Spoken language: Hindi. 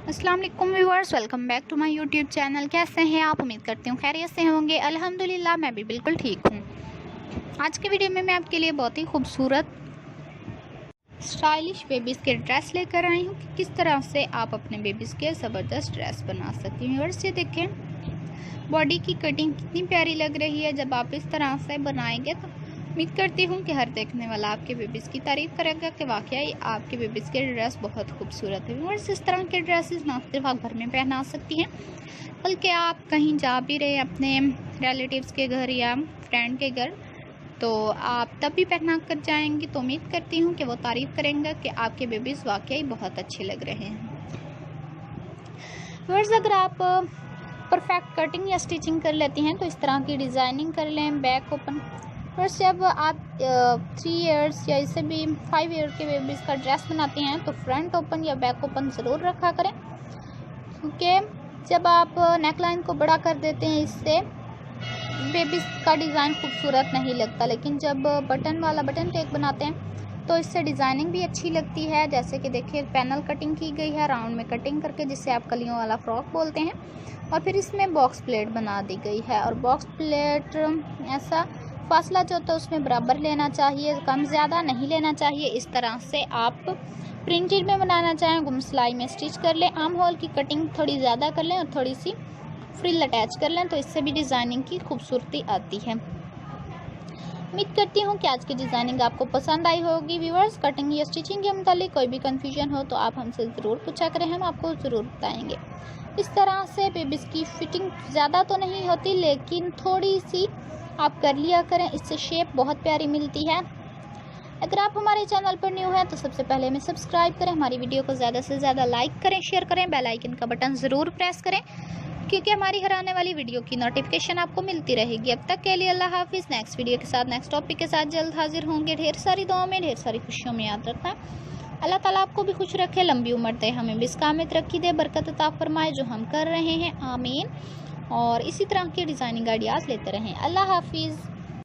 अस्सलाम वालेकुम viewers, welcome back to my YouTube channel. कैसे हैं आप? उम्मीद करती हूँ खैरियत से होंगे। अल्हम्दुलिल्लाह मैं भी बिल्कुल ठीक हूँ। आज के वीडियो में मैं आपके लिए बहुत ही खूबसूरत स्टाइलिश बेबीज़ के ड्रेस लेकर आई हूँ कि किस तरह से आप अपने बेबीज़ के ज़बरदस्त ड्रेस बना सकती हैं। व्यूअर्स ये देखें, बॉडी की कटिंग कितनी प्यारी लग रही है। जब आप इस तरह से बनाएंगे तो उम्मीद करती हूँ कि हर देखने वाला आपके बेबीज़ की तारीफ़ करेगा कि वाकई आपके बेबीज़ के ड्रेस बहुत खूबसूरत है। और इस तरह के ड्रेसेस ना सिर्फ आप घर में पहना सकती हैं, बल्कि आप कहीं जा भी रहे अपने रिलेटिव्स के घर या फ्रेंड के घर, तो आप तब भी पहना कर जाएंगी तो उम्मीद करती हूँ कि वो तारीफ़ करेंगे कि आपके बेबीज़ वाकई बहुत अच्छे लग रहे हैं। व्यूअर्स, अगर आप परफेक्ट कटिंग या स्टिचिंग कर लेती हैं तो इस तरह की डिज़ाइनिंग कर लें। बैक ओपन फर्स्ट, जब आप 3 इयर्स या इससे भी 5 ईयर के बेबीज़ का ड्रेस बनाते हैं तो फ्रंट ओपन या बैक ओपन ज़रूर रखा करें, क्योंकि जब आप नेक लाइन को बड़ा कर देते हैं इससे बेबीज़ का डिज़ाइन खूबसूरत नहीं लगता। लेकिन जब बटन वाला बटन टेक बनाते हैं तो इससे डिज़ाइनिंग भी अच्छी लगती है। जैसे कि देखिए, पैनल कटिंग की गई है राउंड में कटिंग करके, जिससे आप कलियों वाला फ्रॉक बोलते हैं। और फिर इसमें बॉक्स प्लेट बना दी गई है, और बॉक्स प्लेट ऐसा फासला जो तो उसमें बराबर लेना चाहिए, कम ज़्यादा नहीं लेना चाहिए। इस तरह से आप प्रिंटेड में बनाना चाहें गुम सिलाई में स्टिच कर लें, आर्म होल की कटिंग थोड़ी ज़्यादा कर लें और थोड़ी सी फ्रिल अटैच कर लें, तो इससे भी डिज़ाइनिंग की खूबसूरती आती है। उम्मीद करती हूँ कि आज की डिज़ाइनिंग आपको पसंद आई होगी। व्यूअर्स, कटिंग या स्टिचिंग के मुतालिक कोई भी कन्फ्यूजन हो तो आप हमसे ज़रूर पूछा करें, हम आपको ज़रूर बताएंगे। इस तरह से बेबीज़ की फिटिंग ज़्यादा तो नहीं होती, लेकिन थोड़ी सी आप कर लिया करें, इससे शेप बहुत प्यारी मिलती है। अगर आप हमारे चैनल पर न्यू हैं तो सबसे पहले हमें सब्सक्राइब करें, हमारी वीडियो को ज़्यादा से ज़्यादा लाइक करें, शेयर करें, बेल आइकन का बटन ज़रूर प्रेस करें, क्योंकि हमारी हर आने वाली वीडियो की नोटिफिकेशन आपको मिलती रहेगी। अब तक के लिए अल्लाह हाफिज़। नेक्स्ट वीडियो के साथ, नेक्स्ट टॉपिक के साथ जल्द हाजिर होंगे। ढेर सारी दुआओं में, ढेर सारी खुशियों में याद रखना। अल्लाह ताला आपको भी खुश रखे, लंबी उम्र दे, हमें भी इस काम में तरक्की दे, बरकत अता फरमाए जो हम कर रहे हैं, आमीन। और इसी तरह के डिज़ाइनिंग आइडियाज़ लेते रहें। अल्लाह हाफिज़।